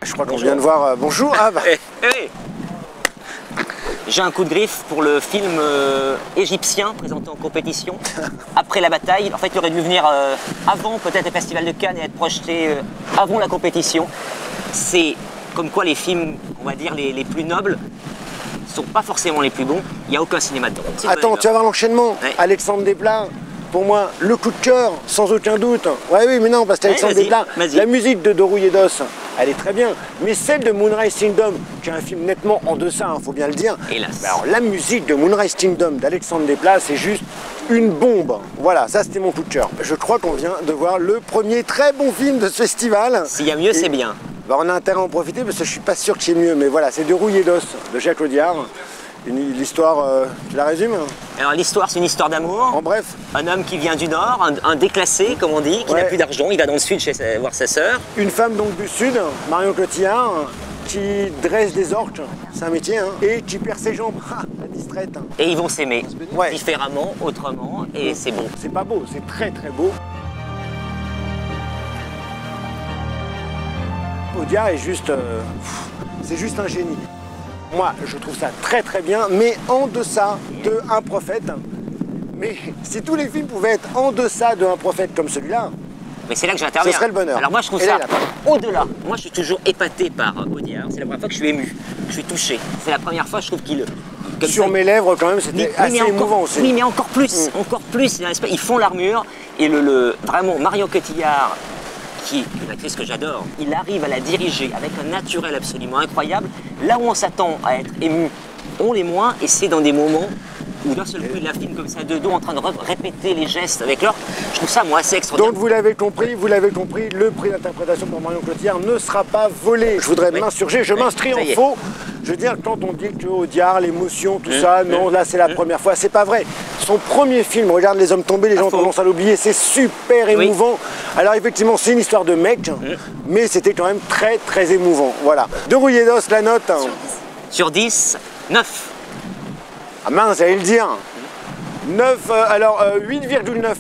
Je crois qu'on vient de voir... bonjour. Ah bah. J'ai un coup de griffe pour le film égyptien présenté en compétition. Après la bataille, en fait il aurait dû venir avant peut-être le festival de Cannes et être projeté avant la compétition. C'est comme quoi les films, on va dire les plus nobles, sont pas forcément les plus bons. Il n'y a aucun cinéma dedans. Attends, tu vas voir l'enchaînement. Ouais. Alexandre Desplat, pour moi, le coup de cœur, sans aucun doute. Ouais, oui, mais non, parce qu'Alexandre Desplat, la musique de Rouillé-Dos, elle est très bien. Mais celle de Moonrise Kingdom, qui est un film nettement en deçà, faut bien le dire. Hélas. Alors, la musique de Moonrise Kingdom d'Alexandre Desplat, c'est juste une bombe. Voilà, ça c'était mon coup de cœur. Je crois qu'on vient de voir le premier très bon film de ce festival. S'il y a mieux, c'est bien. Bah, on a intérêt à en profiter parce que je suis pas sûr qu'il y ait mieux. Mais voilà, c'est de Rouillé-Dos de Jacques Audiard. L'histoire, tu la résumes? Alors l'histoire, c'est une histoire d'amour. En bref. Un homme qui vient du Nord, un déclassé, comme on dit, qui n'a plus d'argent, il va dans le Sud voir sa sœur. Une femme donc du Sud, Marion Cotillard, qui dresse des orques, c'est un métier, hein, et qui perd ses jambes, la distraite. Et ils vont s'aimer, différemment, autrement, et c'est beau. C'est pas beau, c'est très très beau. Audiard est juste, c'est juste un génie. Moi, je trouve ça très très bien, mais en deçà de Un prophète. Mais si tous les films pouvaient être en deçà de Un prophète comme celui-là, mais c'est là que j'interviens. Ce serait le bonheur. Alors moi, je trouve ça au-delà. Moi, je suis toujours épaté par Audiard. C'est la première fois que je suis ému, je suis touché. C'est la première fois, je trouve qu'il... Sur mes lèvres, quand même, c'était assez émouvant aussi. Oui, mais encore plus, encore plus. Ils font l'armure, et vraiment, Marion Cotillard, qui est une actrice que j'adore, il arrive à la diriger avec un naturel absolument incroyable. Là où on s'attend à être ému, on l'est moins, et c'est dans des moments où d'un seul coup il la filme comme ça de dos en train de répéter les gestes avec l'or. Je trouve ça moi assez extraordinaire. Donc vous l'avez compris, le prix d'interprétation pour Marion Cotillard ne sera pas volé. Je voudrais m'insurger, je m'inscris en faux. Je veux dire, quand on dit que Audiard, l'émotion, tout ça, non, là c'est la première fois, c'est pas vrai. Son premier film, regarde Les Hommes tombés, les gens ont tendance à l'oublier, c'est super émouvant. Alors effectivement, c'est une histoire de mec, mais c'était quand même très très émouvant. Voilà. De Rouillé-Dos, la note. Sur 10, 9. Ah mince, j'allais le dire. 9, alors 8,9.